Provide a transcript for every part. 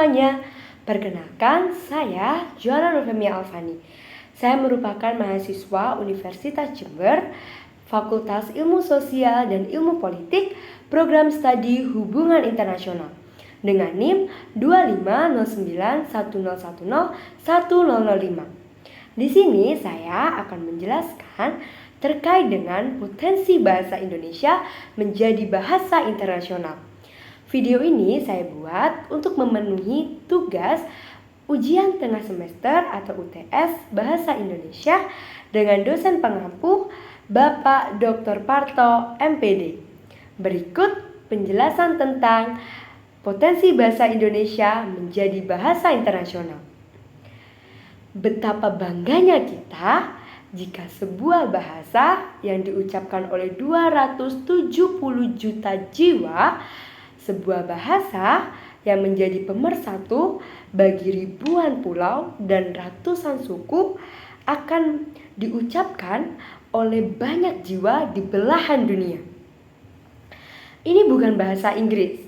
semuanya. Perkenalkan, saya Joanna Nurfemia Alfani. Saya merupakan mahasiswa Universitas Jember, Fakultas Ilmu Sosial dan Ilmu Politik, Program Studi Hubungan Internasional, dengan NIM 250910101005. Di sini saya akan menjelaskan terkait dengan potensi bahasa Indonesia menjadi bahasa internasional. Video ini saya buat untuk memenuhi tugas ujian tengah semester atau UTS Bahasa Indonesia dengan dosen pengampu Bapak Dr. Parto, MPD. Berikut penjelasan tentang potensi bahasa Indonesia menjadi bahasa internasional. Betapa bangganya kita jika sebuah bahasa yang diucapkan oleh 270 juta jiwa, sebuah bahasa yang menjadi pemersatu bagi ribuan pulau dan ratusan suku akan diucapkan oleh banyak jiwa di belahan dunia. Ini bukan bahasa Inggris,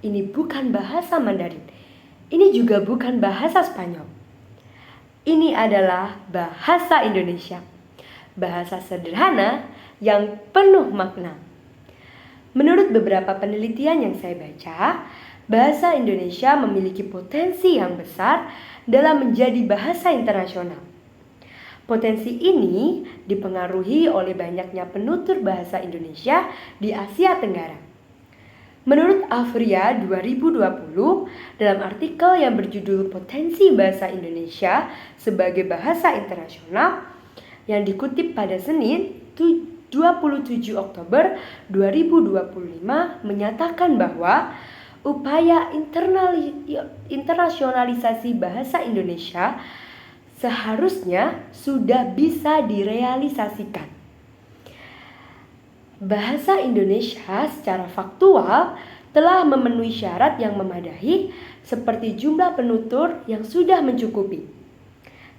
ini bukan bahasa Mandarin, ini juga bukan bahasa Spanyol. Ini adalah bahasa Indonesia, bahasa sederhana yang penuh makna. Menurut beberapa penelitian yang saya baca, bahasa Indonesia memiliki potensi yang besar dalam menjadi bahasa internasional. Potensi ini dipengaruhi oleh banyaknya penutur bahasa Indonesia di Asia Tenggara. Menurut Afria 2020, dalam artikel yang berjudul Potensi Bahasa Indonesia sebagai Bahasa Internasional yang dikutip pada Senin 27 Oktober 2025 menyatakan bahwa upaya internasionalisasi bahasa Indonesia seharusnya sudah bisa direalisasikan. Bahasa Indonesia secara faktual telah memenuhi syarat yang memadai seperti jumlah penutur yang sudah mencukupi.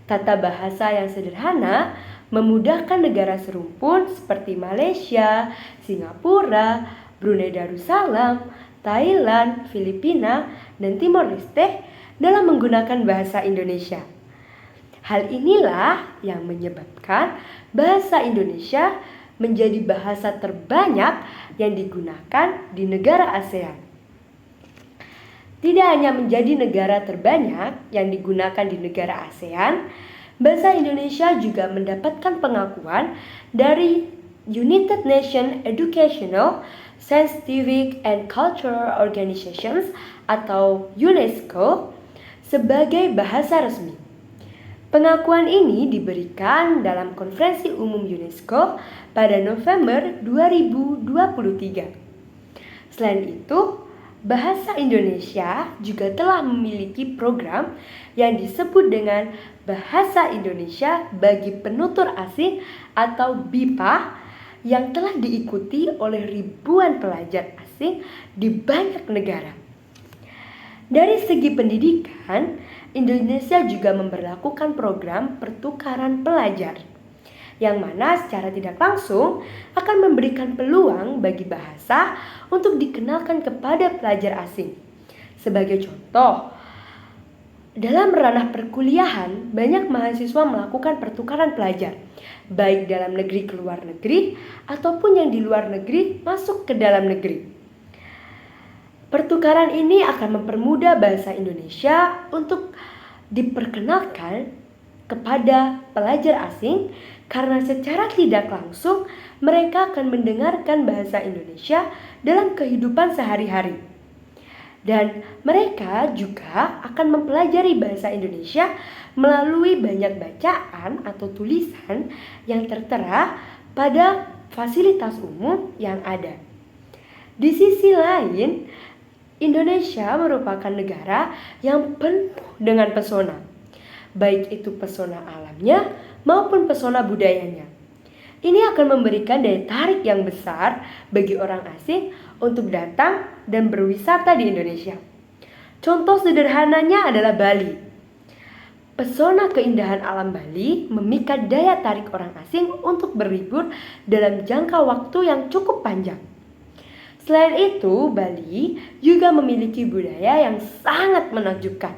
Tata bahasa yang sederhana memudahkan negara serumpun seperti Malaysia, Singapura, Brunei Darussalam, Thailand, Filipina, dan Timor Leste dalam menggunakan bahasa Indonesia. Hal inilah yang menyebabkan bahasa Indonesia menjadi bahasa terbanyak yang digunakan di negara ASEAN. Tidak hanya menjadi negara terbanyak yang digunakan di negara ASEAN, bahasa Indonesia juga mendapatkan pengakuan dari United Nations Educational, Scientific and Cultural Organizations atau UNESCO sebagai bahasa resmi. Pengakuan ini diberikan dalam Konferensi Umum UNESCO pada November 2023. Selain itu, bahasa Indonesia juga telah memiliki program yang disebut dengan Bahasa Indonesia bagi Penutur Asing atau BIPA yang telah diikuti oleh ribuan pelajar asing di banyak negara. Dari segi pendidikan, Indonesia juga memberlakukan program pertukaran pelajar, yang mana secara tidak langsung akan memberikan peluang bagi bahasa untuk dikenalkan kepada pelajar asing. Sebagai contoh, dalam ranah perkuliahan, banyak mahasiswa melakukan pertukaran pelajar, baik dalam negeri ke luar negeri, ataupun yang di luar negeri masuk ke dalam negeri. Pertukaran ini akan mempermudah bahasa Indonesia untuk diperkenalkan kepada pelajar asing karena secara tidak langsung mereka akan mendengarkan bahasa Indonesia dalam kehidupan sehari-hari. Dan mereka juga akan mempelajari bahasa Indonesia melalui banyak bacaan atau tulisan yang tertera pada fasilitas umum yang ada. Di sisi lain, Indonesia merupakan negara yang penuh dengan pesona, baik itu pesona alamnya maupun pesona budayanya. Ini akan memberikan daya tarik yang besar bagi orang asing untuk datang dan berwisata di Indonesia. Contoh sederhananya adalah Bali. Pesona keindahan alam Bali memikat daya tarik orang asing untuk berlibur dalam jangka waktu yang cukup panjang. Selain itu, Bali juga memiliki budaya yang sangat menakjubkan,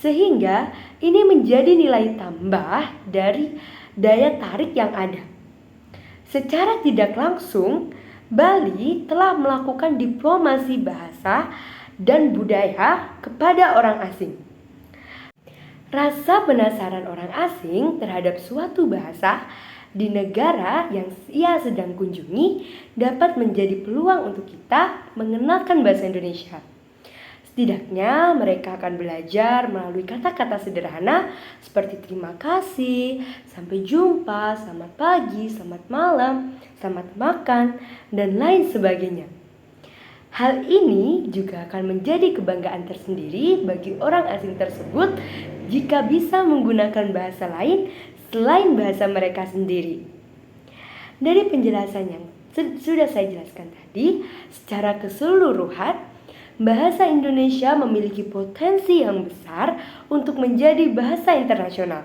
sehingga ini menjadi nilai tambah dari daya tarik yang ada. Secara tidak langsung, Bali telah melakukan diplomasi bahasa dan budaya kepada orang asing. Rasa penasaran orang asing terhadap suatu bahasa di negara yang ia sedang kunjungi dapat menjadi peluang untuk kita mengenalkan bahasa Indonesia. Setidaknya mereka akan belajar melalui kata-kata sederhana seperti terima kasih, sampai jumpa, selamat pagi, selamat malam, selamat makan, dan lain sebagainya. Hal ini juga akan menjadi kebanggaan tersendiri bagi orang asing tersebut jika bisa menggunakan bahasa lain selain bahasa mereka sendiri. Dari penjelasan yang sudah saya jelaskan tadi, secara keseluruhan, bahasa Indonesia memiliki potensi yang besar untuk menjadi bahasa internasional.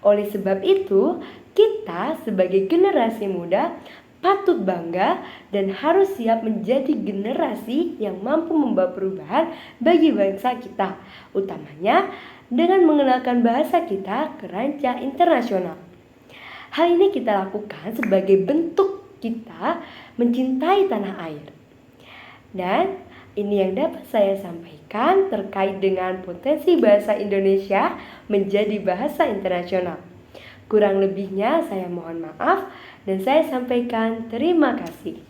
Oleh sebab itu, kita sebagai generasi muda patut bangga dan harus siap menjadi generasi yang mampu membawa perubahan bagi bangsa kita, utamanya dengan mengenalkan bahasa kita ke kancah internasional. Hal ini kita lakukan sebagai bentuk kita mencintai tanah air. Dan ini yang dapat saya sampaikan terkait dengan potensi bahasa Indonesia menjadi bahasa internasional. Kurang lebihnya saya mohon maaf dan saya sampaikan terima kasih.